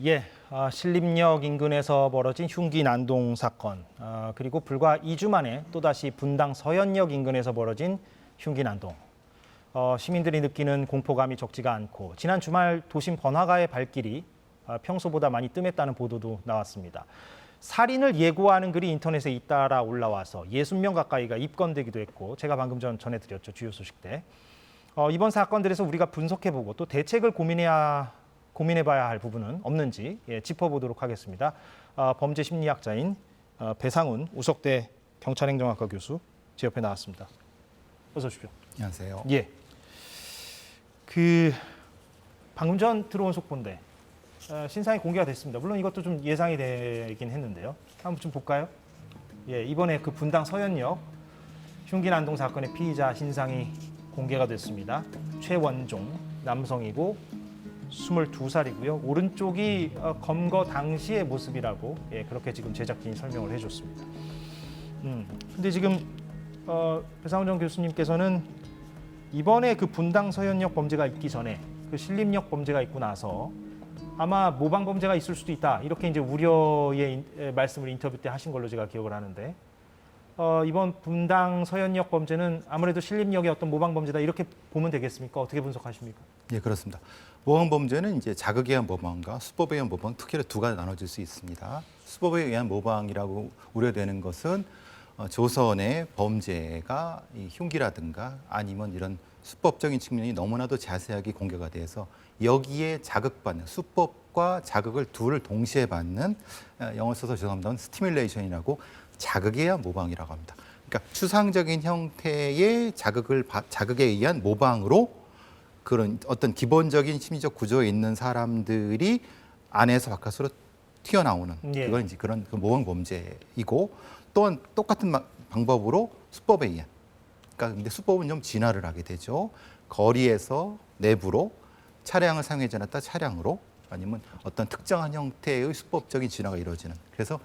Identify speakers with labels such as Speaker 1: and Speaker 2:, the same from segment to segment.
Speaker 1: 예, 신림역 인근에서 벌어진 흉기 난동 사건, 그리고 불과 2주 만에 또다시 분당 서현역 인근에서 벌어진 흉기 난동. 시민들이 느끼는 공포감이 적지가 않고 지난 주말 도심 번화가의 발길이 평소보다 많이 뜸했다는 보도도 나왔습니다. 살인을 예고하는 글이 인터넷에 잇따라 올라와서 60명 가까이가 입건되기도 했고 제가 방금 전해드렸죠, 주요 소식 때. 이번 사건들에서 우리가 분석해보고 또 대책을 고민해봐야 할 부분은 없는지 짚어보도록 하겠습니다. 범죄 심리학자인 배상훈 우석대 경찰행정학과 교수 제 옆에 나왔습니다. 어서 오십시오.
Speaker 2: 안녕하세요.
Speaker 1: 예. 방금 전 들어온 속보인데 신상이 공개가 됐습니다. 물론 이것도 좀 예상이 되긴 했는데요. 한번 좀 볼까요? 예, 이번에 그 분당 서현역 흉기 난동 사건의 피의자 신상이 공개가 됐습니다. 최원종, 남성이고 22살이고요. 오른쪽이 검거 당시의 모습이라고 그렇게 지금 제작진이 설명을 해줬습니다. 근데 지금 배상훈 전 교수님께서는 이번에 그 분당 서현역 범죄가 있기 전에 그 신림역 범죄가 있고 나서 아마 모방 범죄가 있을 수도 있다, 이렇게 이제 우려의 말씀을 인터뷰 때 하신 걸로 제가 기억을 하는데 이번 분당 서현역 범죄는 아무래도 신림역의 어떤 모방 범죄다, 이렇게 보면 되겠습니까? 어떻게 분석하십니까?
Speaker 2: 예, 그렇습니다. 모방 범죄는 이제 자극에 의한 모방과 수법에 의한 모방, 특히나 두 가지 나눠질 수 있습니다. 수법에 의한 모방이라고 우려되는 것은 조선의 범죄가 이 흉기라든가 아니면 이런 수법적인 측면이 너무나도 자세하게 공개가 돼서 여기에 자극받는, 수법과 자극을 둘을 동시에 받는, 영어 써서 죄송합니다만 스티뮬레이션이라고 자극에 의한 모방이라고 합니다. 그러니까 추상적인 형태의 자극에 의한 모방으로 그런 어떤 기본적인 심리적 구조에 있는 사람들이 안에서 바깥으로 튀어나오는, 그건 이제 그런 모방 범죄이고, 또한 똑같은 방법으로 수법에 의한, 그러니까 근데 수법은 좀 진화를 하게 되죠. 거리에서 내부로 차량을 사용하지 않았다 차량으로, 아니면 어떤 특정한 형태의 수법적인 진화가 이루어지는. 그래서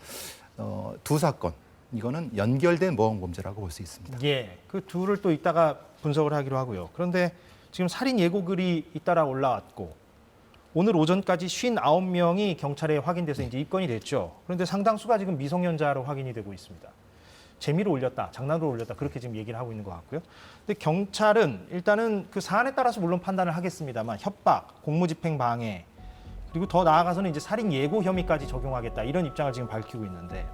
Speaker 2: 두 사건, 이거는 연결된 모방 범죄라고 볼 수 있습니다.
Speaker 1: 예, 그 둘을 또 이따가 분석을 하기로 하고요. 그런데 지금 살인 예고글이 잇따라 올라왔고 오늘 오전까지 59명이 경찰에 확인돼서 이제 입건이 됐죠. 그런데 상당수가 지금 미성년자로 확인이 되고 있습니다. 재미로 올렸다, 장난으로 올렸다, 그렇게 지금 얘기를 하고 있는 것 같고요. 근데 경찰은 일단은 그 사안에 따라서 물론 판단을 하겠습니다만 협박, 공무집행 방해, 그리고 더 나아가서는 이제 살인 예고 혐의까지 적용하겠다, 이런 입장을 지금 밝히고 있는데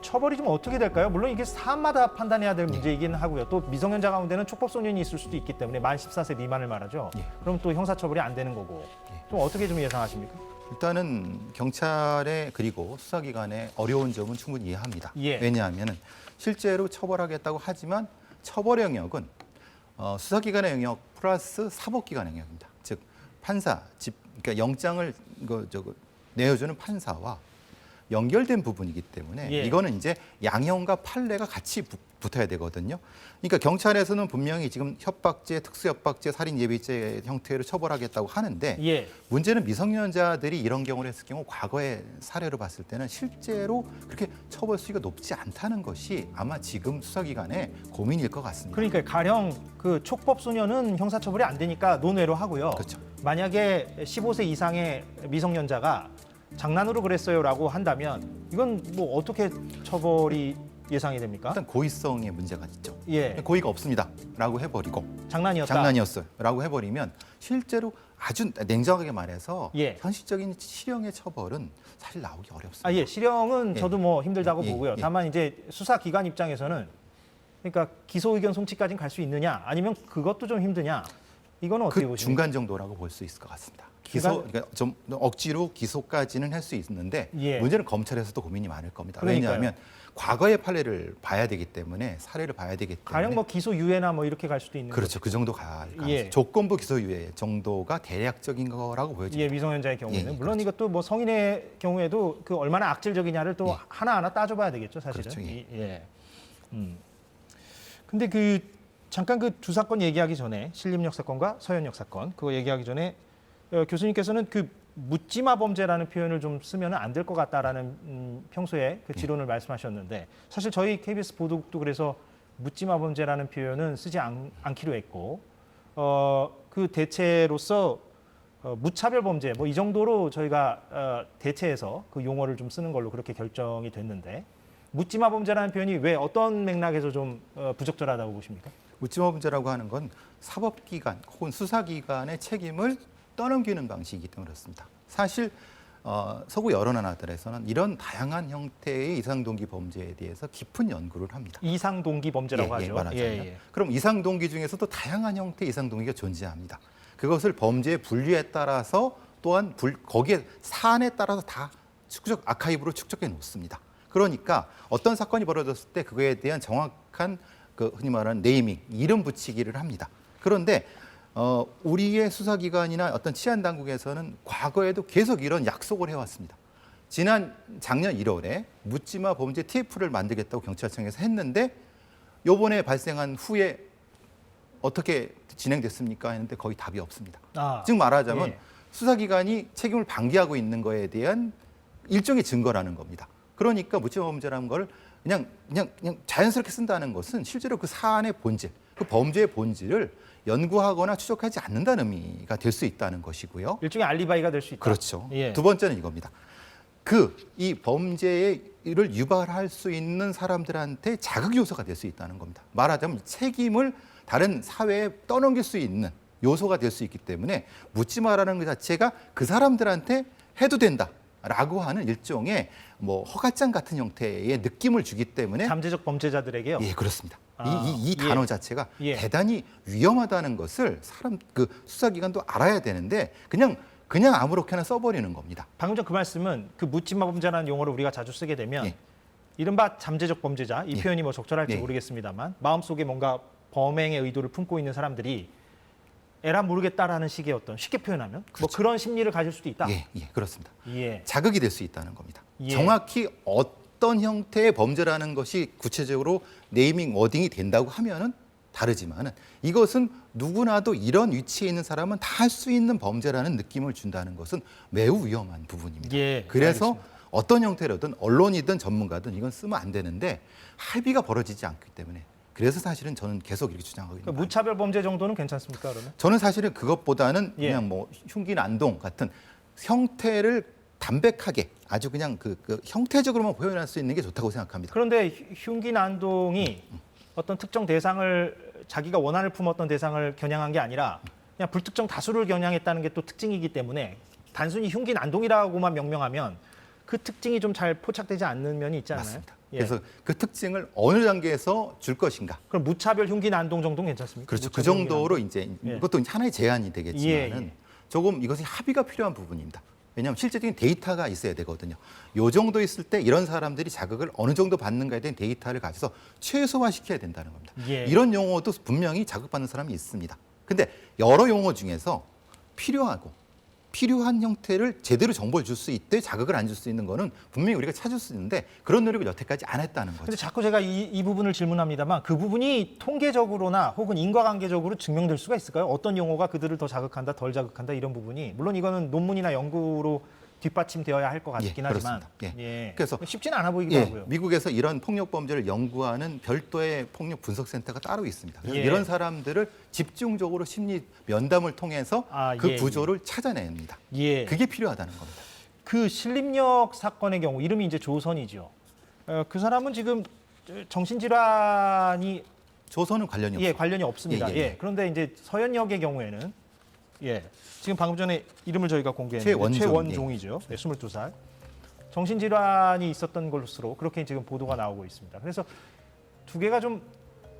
Speaker 1: 처벌이 좀 어떻게 될까요? 물론 이게 사안마다 판단해야 될 문제이긴 하고요. 또 미성년자 가운데는 촉법소년이 있을 수도 있기 때문에 만 14세 미만을 말하죠. 그럼 또 형사처벌이 안 되는 거고. 좀 어떻게 좀 예상하십니까?
Speaker 2: 일단은 경찰의 그리고 수사기관의 어려운 점은 충분히 이해합니다. 왜냐하면 실제로 처벌하겠다고 하지만 처벌 영역은 수사기관의 영역 플러스 사법기관의 영역입니다. 즉 판사, 그러니까 영장을 내어주는 판사와 연결된 부분이기 때문에 이거는 이제 양형과 판례가 같이 붙어야 되거든요. 그러니까 경찰에서는 분명히 지금 협박죄, 특수협박죄, 살인예비죄 형태로 처벌하겠다고 하는데 문제는 미성년자들이 이런 경우를 했을 경우 과거의 사례로 봤을 때는 실제로 그렇게 처벌 수위가 높지 않다는 것이 아마 지금 수사기관의 고민일 것 같습니다.
Speaker 1: 그러니까 가령 그 촉법소년은 형사처벌이 안 되니까 논외로 하고요.
Speaker 2: 그렇죠.
Speaker 1: 만약에 15세 이상의 미성년자가 장난으로 그랬어요라고 한다면 이건 뭐 어떻게 처벌이 예상이 됩니까?
Speaker 2: 일단 고의성의 문제가 있죠. 고의가 없습니다라고 해버리고
Speaker 1: 장난이었다.
Speaker 2: 장난이었어요라고 해버리면 실제로 아주 냉정하게 말해서 현실적인 실형의 처벌은 사실 나오기 어렵습니다.
Speaker 1: 실형은 저도 뭐 힘들다고 보고요. 다만 이제 수사기관 입장에서는 그러니까 기소 의견 송치까지는 갈 수 있느냐, 아니면 그것도 좀 힘드냐, 이거는 어떻게 보십니까?
Speaker 2: 중간 정도라고 볼 수 있을 것 같습니다. 그러니까 좀 억지로 기소까지는 할 수 있는데 문제는 검찰에서도 고민이 많을 겁니다. 왜냐하면 과거의 판례를 봐야 되기 때문에, 사례를 봐야 되기 때문에
Speaker 1: 가령 뭐 기소유예나 뭐 이렇게 갈 수도 있는
Speaker 2: 그렇죠.
Speaker 1: 거죠.
Speaker 2: 그 정도 조건부 기소유예 정도가 대략적인 거라고 보여집니다.
Speaker 1: 미성년자의 경우에는 물론 그렇죠. 이것도 뭐 성인의 경우에도 그 얼마나 악질적이냐를 또 하나하나 따져봐야 되겠죠, 사실은.
Speaker 2: 그렇죠.
Speaker 1: 근데 그 잠깐 그 두 사건 얘기하기 전에, 신림역 사건과 서현역 사건 그거 얘기하기 전에 교수님께서는 그 묻지마 범죄라는 표현을 좀 쓰면 안 될 것 같다라는 평소에 그 지론을 말씀하셨는데, 사실 저희 KBS 보도국도 그래서 묻지마 범죄라는 표현은 쓰지 않기로 했고 그 대체로서 무차별 범죄 뭐 이 정도로 저희가 대체해서 그 용어를 좀 쓰는 걸로 그렇게 결정이 됐는데 묻지마 범죄라는 표현이 왜 어떤 맥락에서 좀 부적절하다고 보십니까?
Speaker 2: 묻지마 범죄라고 하는 건 사법기관 혹은 수사기관의 책임을 떠넘기는 방식이기 때문에 그렇습니다. 사실 서구 여러 나라들에서는 이런 다양한 형태의 이상동기 범죄에 대해서 깊은 연구를 합니다.
Speaker 1: 이상동기 범죄라고 하죠.
Speaker 2: 말하자면. 그럼 이상동기 중에서도 다양한 형태의 이상동기가 존재합니다. 그것을 범죄의 분류에 따라서 또한 거기에 사안에 따라서 다 아카이브로 축적해 놓습니다. 그러니까 어떤 사건이 벌어졌을 때 그거에 대한 정확한 그 흔히 말하는 네이밍, 이름 붙이기를 합니다. 그런데 우리의 수사기관이나 어떤 치안당국에서는 과거에도 계속 이런 약속을 해왔습니다. 작년 1월에 묻지마 범죄 TF를 만들겠다고 경찰청에서 했는데 요번에 발생한 후에 어떻게 진행됐습니까? 했는데 거의 답이 없습니다. 즉 말하자면
Speaker 1: 예.
Speaker 2: 수사기관이 책임을 방기하고 있는 거에 대한 일종의 증거라는 겁니다. 그러니까 묻지마 범죄라는 걸 그냥 자연스럽게 쓴다는 것은 실제로 그 사안의 본질, 그 범죄의 본질을 연구하거나 추적하지 않는다는 의미가 될 수 있다는 것이고요.
Speaker 1: 일종의 알리바이가 될 수 있다.
Speaker 2: 그렇죠.
Speaker 1: 예.
Speaker 2: 두 번째는 이겁니다. 이 범죄를 유발할 수 있는 사람들한테 자극 요소가 될 수 있다는 겁니다. 말하자면 책임을 다른 사회에 떠넘길 수 있는 요소가 될 수 있기 때문에 묻지 마라는 것 자체가 그 사람들한테 해도 된다라고 하는 일종의 허가장 같은 형태의 느낌을 주기 때문에
Speaker 1: 잠재적 범죄자들에게요.
Speaker 2: 예, 그렇습니다. 이
Speaker 1: 예.
Speaker 2: 단어 자체가
Speaker 1: 예.
Speaker 2: 대단히 위험하다는 것을 수사기관도 알아야 되는데 그냥 아무렇게나 써버리는 겁니다.
Speaker 1: 방금 전 그 말씀은 그 묻지마 범죄라는 용어를 우리가 자주 쓰게 되면
Speaker 2: 예.
Speaker 1: 이른바 잠재적 범죄자 이
Speaker 2: 예.
Speaker 1: 표현이 적절할지
Speaker 2: 예.
Speaker 1: 모르겠습니다만 마음속에 뭔가 범행의 의도를 품고 있는 사람들이 에라 모르겠다라는 식의 어떤 쉽게 표현하면
Speaker 2: 그렇죠.
Speaker 1: 그런 심리를 가질 수도 있다.
Speaker 2: 예, 그렇습니다.
Speaker 1: 예.
Speaker 2: 자극이 될 수 있다는 겁니다.
Speaker 1: 예.
Speaker 2: 정확히 어떤 형태의 범죄라는 것이 구체적으로 네이밍 워딩이 된다고 하면은 다르지만은 이것은 누구나도 이런 위치에 있는 사람은 다 할 수 있는 범죄라는 느낌을 준다는 것은 매우 위험한 부분입니다.
Speaker 1: 예,
Speaker 2: 그래서
Speaker 1: 알겠습니다.
Speaker 2: 어떤 형태로든 언론이든 전문가든 이건 쓰면 안 되는데 합의가 벌어지지 않기 때문에 그래서 사실은 저는 계속 이렇게 주장하고 있는
Speaker 1: 그러니까
Speaker 2: 거예요.
Speaker 1: 무차별 범죄 정도는 괜찮습니까, 그러면?
Speaker 2: 저는 사실은 그것보다는
Speaker 1: 예.
Speaker 2: 그냥 흉기 난동 같은 형태를 담백하게 아주 그냥 그 형태적으로만 표현할 수 있는 게 좋다고 생각합니다.
Speaker 1: 그런데 흉기 난동이 어떤 특정 대상을 자기가 원한을 품었던 대상을 겨냥한 게 아니라 그냥 불특정 다수를 겨냥했다는 게 또 특징이기 때문에 단순히 흉기 난동이라고만 명명하면 그 특징이 좀 잘 포착되지 않는 면이 있지 않나요?
Speaker 2: 맞습니다.
Speaker 1: 예.
Speaker 2: 그래서 그 특징을 어느 단계에서 줄 것인가.
Speaker 1: 그럼 무차별 흉기 난동 정도는 괜찮습니까?
Speaker 2: 그렇죠. 그
Speaker 1: 무차별 흉기
Speaker 2: 정도로
Speaker 1: 난동?
Speaker 2: 이제
Speaker 1: 예.
Speaker 2: 이것도 하나의 제한이 되겠지만은
Speaker 1: 예, 예.
Speaker 2: 조금 이것이 합의가 필요한 부분입니다. 왜냐하면 실제적인 데이터가 있어야 되거든요. 요 정도 있을 때 이런 사람들이 자극을 어느 정도 받는가에 대한 데이터를 가져서 최소화시켜야 된다는 겁니다.
Speaker 1: 예.
Speaker 2: 이런 용어도 분명히 자극받는 사람이 있습니다. 근데 여러 용어 중에서 필요한 형태를 제대로 정보를 줄 수 있되 자극을 안 줄 수 있는 거는 분명히 우리가 찾을 수 있는데 그런 노력을 여태까지 안 했다는 거죠.
Speaker 1: 근데 자꾸 제가 이 부분을 질문합니다만 그 부분이 통계적으로나 혹은 인과관계적으로 증명될 수가 있을까요? 어떤 용어가 그들을 더 자극한다, 덜 자극한다 이런 부분이 물론 이거는 논문이나 연구로 뒷받침되어야 할 것 같긴 하지만
Speaker 2: 그렇습니다.
Speaker 1: 예.
Speaker 2: 그래서
Speaker 1: 쉽지는 않아 보이기도 하고요.
Speaker 2: 미국에서 이런 폭력 범죄를 연구하는 별도의 폭력 분석센터가 따로 있습니다. 그래서
Speaker 1: 예.
Speaker 2: 이런 사람들을 집중적으로 심리 면담을 통해서 그
Speaker 1: 예,
Speaker 2: 구조를 찾아냅니다.
Speaker 1: 예.
Speaker 2: 그게 필요하다는 겁니다.
Speaker 1: 그 신림역 사건의 경우 이름이 이제 조선이죠. 그 사람은 지금 정신질환이
Speaker 2: 조선은 관련이 없습니다.
Speaker 1: 관련이 없습니다.
Speaker 2: 예, 예, 예.
Speaker 1: 그런데 이제 서현역의 경우에는 지금 방금 전에 이름을 저희가 공개했는데 최원종이죠. 22살. 정신질환이 있었던 것으로 그렇게 지금 보도가 나오고 있습니다. 그래서 두 개가 좀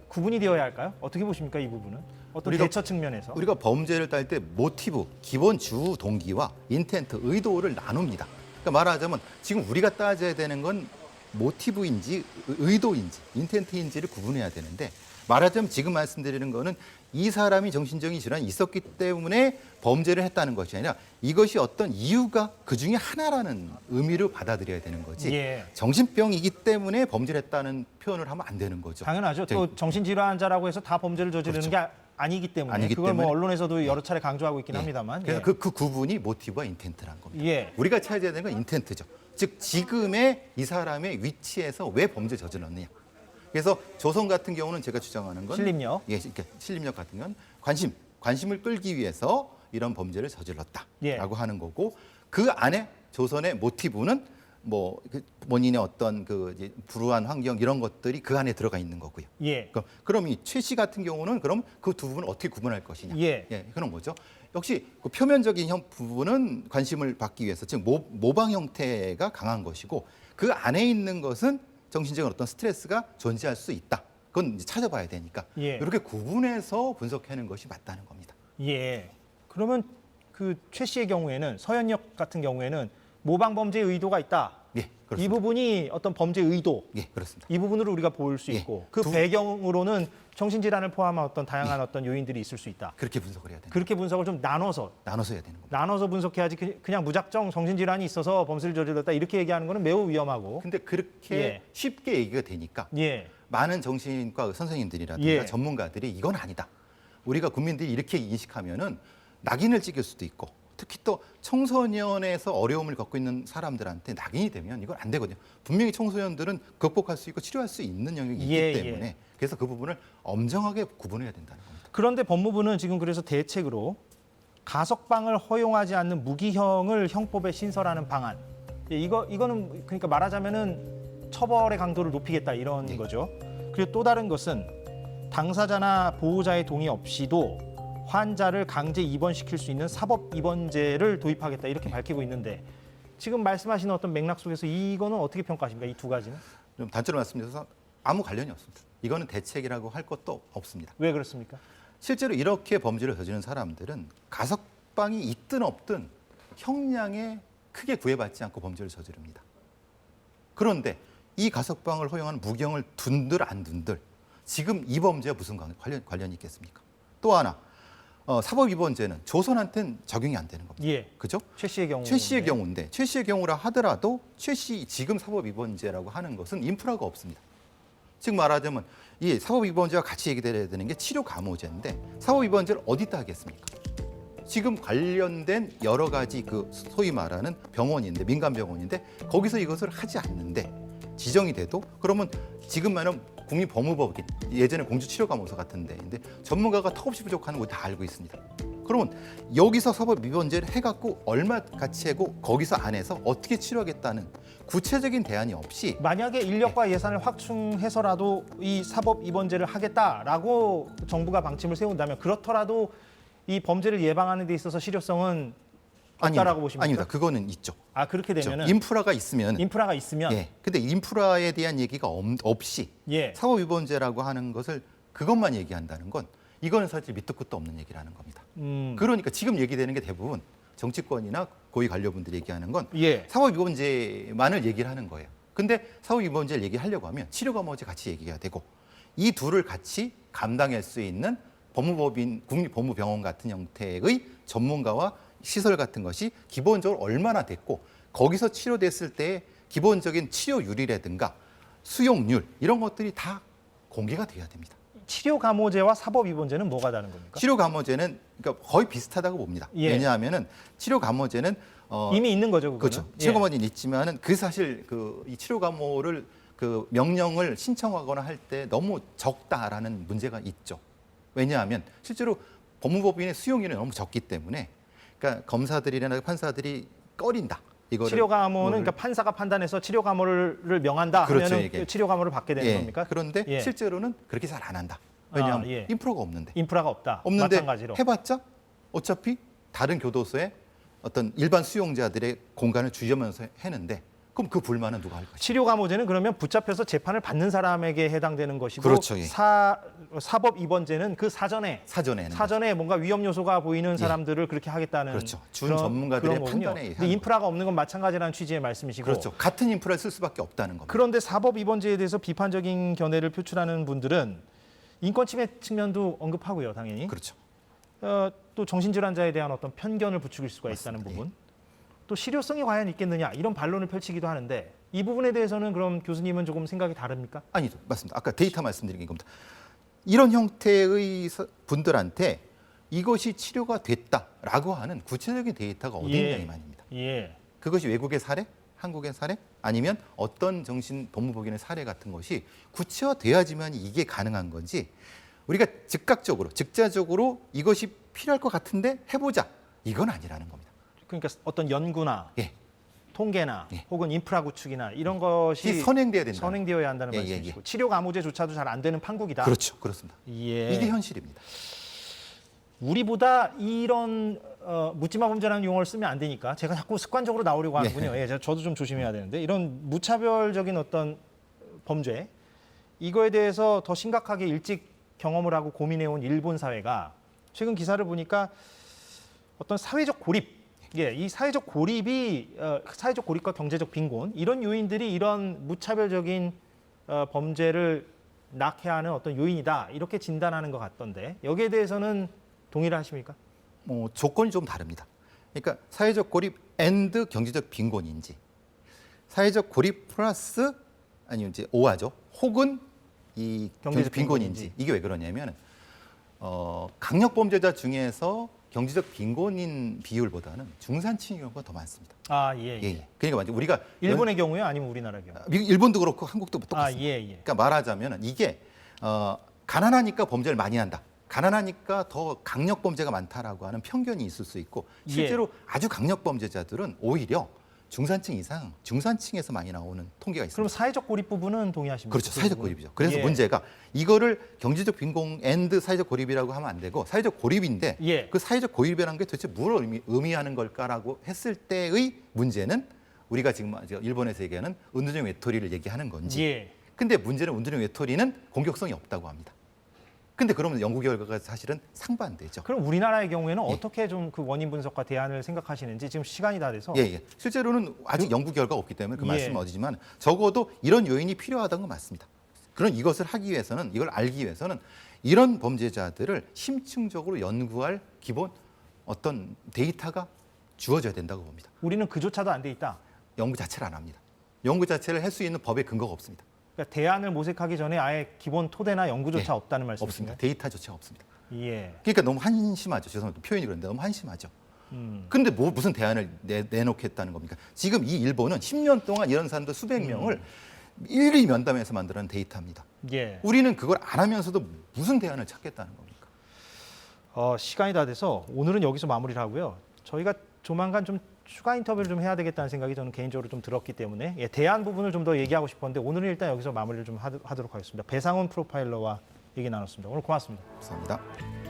Speaker 1: 구분이 되어야 할까요? 어떻게 보십니까, 이 부분은? 어떤 대처 측면에서?
Speaker 2: 우리가 범죄를 딸 때 모티브, 기본 주 동기와 인텐트, 의도를 나눕니다. 그러니까 말하자면 지금 우리가 따져야 되는 건 모티브인지 의도인지 인텐트인지를 구분해야 되는데 말하자면 지금 말씀드리는 거는 이 사람이 정신적인 질환이 있었기 때문에 범죄를 했다는 것이 아니라 이것이 어떤 이유가 그중에 하나라는 의미로 받아들여야 되는 거지
Speaker 1: 예.
Speaker 2: 정신병이기 때문에 범죄를 했다는 표현을 하면 안 되는 거죠.
Speaker 1: 당연하죠. 또 정신질환자라고 해서 다 범죄를 저지르는 게 아니기 때문에
Speaker 2: 아니기
Speaker 1: 그걸 뭐
Speaker 2: 때문에.
Speaker 1: 언론에서도 여러 차례 강조하고 있긴 합니다만.
Speaker 2: 그래서 그 구분이 모티브와 인텐트라는 겁니다.
Speaker 1: 예.
Speaker 2: 우리가 찾아야 되는 건 인텐트죠. 즉 지금의 이 사람의 위치에서 왜 범죄 저질렀느냐. 그래서 조선 같은 경우는 제가 주장하는 건
Speaker 1: 신림역.
Speaker 2: 그러니까 신림역 같은 경우는 관심을 끌기 위해서 이런 범죄를 저질렀다라고
Speaker 1: 예.
Speaker 2: 하는 거고 그 안에 조선의 모티브는 그 본인의 어떤 그 이제 불우한 환경 이런 것들이 그 안에 들어가 있는 거고요.
Speaker 1: 예.
Speaker 2: 그럼 이 최 씨 같은 경우는 그럼 그 두 부분을 어떻게 구분할 것이냐?
Speaker 1: 예.
Speaker 2: 그런 거죠. 역시 그 표면적인 부분은 관심을 받기 위해서 즉 모방 형태가 강한 것이고 그 안에 있는 것은 정신적인 어떤 스트레스가 존재할 수 있다. 그건 이제 찾아봐야 되니까
Speaker 1: 예.
Speaker 2: 이렇게 구분해서 분석하는 것이 맞다는 겁니다.
Speaker 1: 예. 그러면 그 최 씨의 경우에는 서현역 같은 경우에는 모방 범죄의 의도가 있다.
Speaker 2: 예, 그렇습니다.
Speaker 1: 이 부분이 어떤 범죄 의도,
Speaker 2: 예, 그렇습니다.
Speaker 1: 이 부분을 우리가 볼 수
Speaker 2: 예.
Speaker 1: 있고 그 배경으로는 정신질환을 포함한 어떤 다양한 어떤 요인들이 있을 수 있다.
Speaker 2: 그렇게 분석을 해야 되는
Speaker 1: 그렇게 분석을 좀 나눠서
Speaker 2: 나눠서 해야 되는 겁니다.
Speaker 1: 나눠서 분석해야지 그냥 무작정 정신질환이 있어서 범죄를 저질렀다 이렇게 얘기하는 거는 매우 위험하고.
Speaker 2: 근데 그렇게
Speaker 1: 예.
Speaker 2: 쉽게 얘기가 되니까
Speaker 1: 예.
Speaker 2: 많은 정신과 선생님들이라든가
Speaker 1: 예.
Speaker 2: 전문가들이 이건 아니다. 우리가 국민들이 이렇게 인식하면은 낙인을 찍을 수도 있고 특히 또 청소년에서 어려움을 겪고 있는 사람들한테 낙인이 되면 이건 안 되거든요. 분명히 청소년들은 극복할 수 있고 치료할 수 있는 영역이 있기
Speaker 1: 예,
Speaker 2: 때문에
Speaker 1: 예.
Speaker 2: 그래서 그 부분을 엄정하게 구분해야 된다는 겁니다.
Speaker 1: 그런데 법무부는 지금 그래서 대책으로 가석방을 허용하지 않는 무기형을 형법에 신설하는 방안. 예, 이거는 그러니까 말하자면은 처벌의 강도를 높이겠다 이런
Speaker 2: 네.
Speaker 1: 거죠. 그리고 또 다른 것은 당사자나 보호자의 동의 없이도 환자를 강제 입원시킬 수 있는 사법 입원제를 도입하겠다 이렇게 밝히고 있는데 지금 말씀하시는 어떤 맥락 속에서 이거는 어떻게 평가하십니까? 이 두 가지는?
Speaker 2: 좀 단적으로 말씀드려서 아무 관련이 없습니다. 이거는 대책이라고 할 것도 없습니다.
Speaker 1: 왜 그렇습니까?
Speaker 2: 실제로 이렇게 범죄를 저지른 사람들은 가석방이 있든 없든 형량에 크게 구애받지 않고 범죄를 저지릅니다. 그런데 이 가석방을 허용하는 무기형을 둔들 안 둔들 지금 이 범죄와 무슨 관련이 있겠습니까? 또 하나 사법입원제는 조선한테는 적용이 안 되는 겁니다.
Speaker 1: 예.
Speaker 2: 그죠?
Speaker 1: 최 씨의 경우.
Speaker 2: 최 씨의 경우인데 최 씨의 경우라 하더라도 최 씨 지금 사법입원제라고 하는 것은 인프라가 없습니다. 즉 말하자면 이 사법입원제와 같이 얘기돼야 되는 게 치료감호제인데 사법입원제를 어디다 하겠습니까? 지금 관련된 여러 가지 그 소위 말하는 병원인데 민간 병원인데 거기서 이것을 하지 않는데 지정이 돼도 그러면 지금 말하는 국민법무법인 예전에 공주치료감호소 같은 데인데 전문가가 턱없이 부족한 거 다 알고 있습니다. 그러면 여기서 사법입원제를 해갖고 얼마 같이 하고 거기서 안에서 어떻게 치료하겠다는 구체적인 대안이 없이
Speaker 1: 만약에 인력과 예산을 확충해서라도 이 사법 입원제를 하겠다라고 정부가 방침을 세운다면 그렇더라도 이 범죄를 예방하는 데 있어서 실효성은 없다라고 보십니까?
Speaker 2: 아닙니다. 그거는 있죠.
Speaker 1: 아 그렇게 되면은
Speaker 2: 인프라가 있으면
Speaker 1: 인프라가 있으면
Speaker 2: 예. 근데 인프라에 대한 얘기가 없이
Speaker 1: 예.
Speaker 2: 사법입원제라고 하는 것을 그것만 얘기한다는 건 이거는 사실 밑도 끝도 없는 얘기라는 겁니다.
Speaker 1: 음.
Speaker 2: 그러니까 지금 얘기되는 게 대부분 정치권이나 고위 관료분들이 얘기하는 건
Speaker 1: 예.
Speaker 2: 사법입원제만을 얘기를 하는 거예요. 근데 사법입원제를 얘기하려고 하면 치료감호제 같이 얘기해야 되고 이 둘을 같이 감당할 수 있는 법무법인 국립법무병원 같은 형태의 전문가와 시설 같은 것이 기본적으로 얼마나 됐고 거기서 치료됐을 때의 기본적인 치료율이라든가 수용률 이런 것들이 다 공개가 돼야 됩니다.
Speaker 1: 치료 감호제와 사법 입원제는 뭐가 다른 겁니까?
Speaker 2: 치료 감호제는 그러니까 거의 비슷하다고 봅니다.
Speaker 1: 예.
Speaker 2: 왜냐하면은 치료 감호제는
Speaker 1: 이미 있는 거죠, 그거는.
Speaker 2: 그렇죠. 치료 감호제는 있지만은 그 사실 그 이 치료 감호를 그 명령을 신청하거나 할 때 너무 적다라는 문제가 있죠. 왜냐하면 실제로 법무법인의 수용률이 너무 적기 때문에 그러니까 검사들이나 판사들이 꺼린다. 이거를
Speaker 1: 치료 감호는 그러니까 판사가 판단해서 치료 감호를 명한다
Speaker 2: 그렇죠,
Speaker 1: 하면은
Speaker 2: 이게.
Speaker 1: 치료 감호를 받게 되는
Speaker 2: 예.
Speaker 1: 겁니까?
Speaker 2: 그런데
Speaker 1: 예.
Speaker 2: 실제로는 그렇게 잘 안 한다. 왜냐하면
Speaker 1: 예.
Speaker 2: 인프라가 없는데.
Speaker 1: 인프라가 없다.
Speaker 2: 없는데
Speaker 1: 마찬가지로.
Speaker 2: 해봤자 어차피 다른 교도소에 어떤 일반 수용자들의 공간을 주려면서 했는데 그럼 그 불만은 누가 할 것이냐.
Speaker 1: 치료 감호제는 그러면 붙잡혀서 재판을 받는 사람에게 해당되는 것이고
Speaker 2: 그렇죠, 예.
Speaker 1: 사법 입원제는 그 사전에 뭔가 위험 요소가 보이는 사람들을 그렇게 하겠다는
Speaker 2: 그렇죠. 준 전문가들의
Speaker 1: 그런 거군요.
Speaker 2: 판단에
Speaker 1: 근데 인프라가 없는 건 마찬가지라는 취지의 말씀이시고
Speaker 2: 그렇죠. 같은 인프라를 쓸 수밖에 없다는 겁니다.
Speaker 1: 그런데 사법 입원제에 대해서 비판적인 견해를 표출하는 분들은 인권 침해 측면도 언급하고요, 당연히.
Speaker 2: 그렇죠.
Speaker 1: 또 정신질환자에 대한 어떤 편견을 부추길 수가 있다는
Speaker 2: 맞습니다.
Speaker 1: 부분. 또 실효성이 과연 있겠느냐 이런 반론을 펼치기도 하는데 이 부분에 대해서는 그럼 교수님은 조금 생각이 다릅니까?
Speaker 2: 아니죠. 맞습니다. 아까 데이터 말씀드린 겁니다. 이런 형태의 분들한테 이것이 치료가 됐다라고 하는 구체적인 데이터가 어디 있냐 이 말입니다.
Speaker 1: 예.
Speaker 2: 그것이 외국의 사례, 한국의 사례, 아니면 어떤 정신 법무법인의 사례 같은 것이 구체화돼야지만 이게 가능한 건지 우리가 즉각적으로, 즉자적으로 이것이 필요할 것 같은데 해보자 이건 아니라는 겁니다.
Speaker 1: 그러니까 어떤 연구나
Speaker 2: 예.
Speaker 1: 통계나
Speaker 2: 예.
Speaker 1: 혹은 인프라 구축이나 이런 것이
Speaker 2: 선행돼야 된다.
Speaker 1: 선행되어야 한다는
Speaker 2: 예, 예,
Speaker 1: 말씀이시고
Speaker 2: 예.
Speaker 1: 치료 가무제조차도 잘 안 되는 판국이다.
Speaker 2: 그렇죠. 그렇습니다.
Speaker 1: 예.
Speaker 2: 이게 현실입니다.
Speaker 1: 우리보다 이런 묻지마 범죄라는 용어를 쓰면 안 되니까 제가 자꾸 습관적으로 나오려고 하는군요. 예, 저도 좀 조심해야 되는데 이런 무차별적인 어떤 범죄 이거에 대해서 더 심각하게 일찍 경험을 하고 고민해온 일본 사회가 최근 기사를 보니까 어떤 사회적 고립, 예, 이 사회적 고립이 사회적 고립과 경제적 빈곤 이런 요인들이 이런 무차별적인 범죄를 낳게 하는 어떤 요인이다 이렇게 진단하는 것 같던데 여기에 대해서는 동의를 하십니까?
Speaker 2: 조건이 좀 다릅니다. 그러니까 사회적 고립 앤드 경제적 빈곤인지 사회적 고립 플러스 아니면 이제 오하죠. 혹은 이 경제적 빈곤인지 이게 왜 그러냐면 강력 범죄자 중에서 경제적 빈곤인 비율보다는 중산층의 경우가 더 많습니다.
Speaker 1: 아, 예, 예.
Speaker 2: 예. 그러니까 완전 우리가
Speaker 1: 일본의 경우요, 아니면 우리나라의 경우?
Speaker 2: 일본도 그렇고 한국도 똑같습니다.
Speaker 1: 아, 예, 예.
Speaker 2: 그러니까 말하자면 이게 가난하니까 범죄를 많이 한다. 가난하니까 더 강력 범죄가 많다라고 하는 편견이 있을 수 있고 실제로 아주 강력 범죄자들은 오히려 중산층 이상 중산층에서 많이 나오는 통계가 있습니다.
Speaker 1: 그럼 사회적 고립 부분은 동의하십니까?
Speaker 2: 그렇죠. 사회적 고립이죠. 그래서
Speaker 1: 예.
Speaker 2: 문제가 이거를 경제적 빈곤 앤드 사회적 고립이라고 하면 안 되고 사회적 고립인데
Speaker 1: 예.
Speaker 2: 그 사회적 고립이라는 게 도대체 뭘 의미하는 걸까라고 했을 때의 문제는 우리가 지금 일본에서 얘기하는 은둔형 외톨이를 얘기하는 건지.
Speaker 1: 예.
Speaker 2: 근데 문제는 은둔형 외톨이는 공격성이 없다고 합니다. 근데 그러면 연구 결과가 사실은 상반되죠.
Speaker 1: 그럼 우리나라의 경우에는
Speaker 2: 예.
Speaker 1: 어떻게 좀 그 원인 분석과 대안을 생각하시는지 지금 시간이 다 돼서
Speaker 2: 예, 예. 실제로는 아직 연구 결과가 없기 때문에 그
Speaker 1: 예.
Speaker 2: 말씀은 어디지만 적어도 이런 요인이 필요하다는 건 맞습니다. 그런 이것을 하기 위해서는 이걸 알기 위해서는 이런 범죄자들을 심층적으로 연구할 기본 어떤 데이터가 주어져야 된다고 봅니다.
Speaker 1: 우리는 그조차도 안 돼 있다.
Speaker 2: 연구 자체를 안 합니다. 연구 자체를 할 수 있는 법의 근거가 없습니다.
Speaker 1: 그러니까 대안을 모색하기 전에 아예 기본 토대나 연구조차
Speaker 2: 예.
Speaker 1: 없다는
Speaker 2: 없습니다.
Speaker 1: 말씀이신가요?
Speaker 2: 데이터조차 없습니다.
Speaker 1: 예.
Speaker 2: 그러니까 너무 한심하죠. 죄송합니다. 표현이 그런데 너무 한심하죠. 근데 무슨 대안을 내놓겠다는 겁니까? 지금 이 일본은 10년 동안 이런 사람들 수백 명을 일일이 면담해서 만드는 데이터입니다.
Speaker 1: 예.
Speaker 2: 우리는 그걸 안 하면서도 무슨 대안을 찾겠다는 겁니까?
Speaker 1: 시간이 다 돼서 오늘은 여기서 마무리를 하고요. 저희가 조만간 좀 추가 인터뷰를 좀 해야 되겠다는 생각이 저는 개인적으로 좀 들었기 때문에 대안 부분을 좀 더 얘기하고 싶었는데 오늘은 일단 여기서 마무리를 좀 하도록 하겠습니다. 배상훈 프로파일러와 얘기 나눴습니다. 오늘 고맙습니다.
Speaker 2: 감사합니다.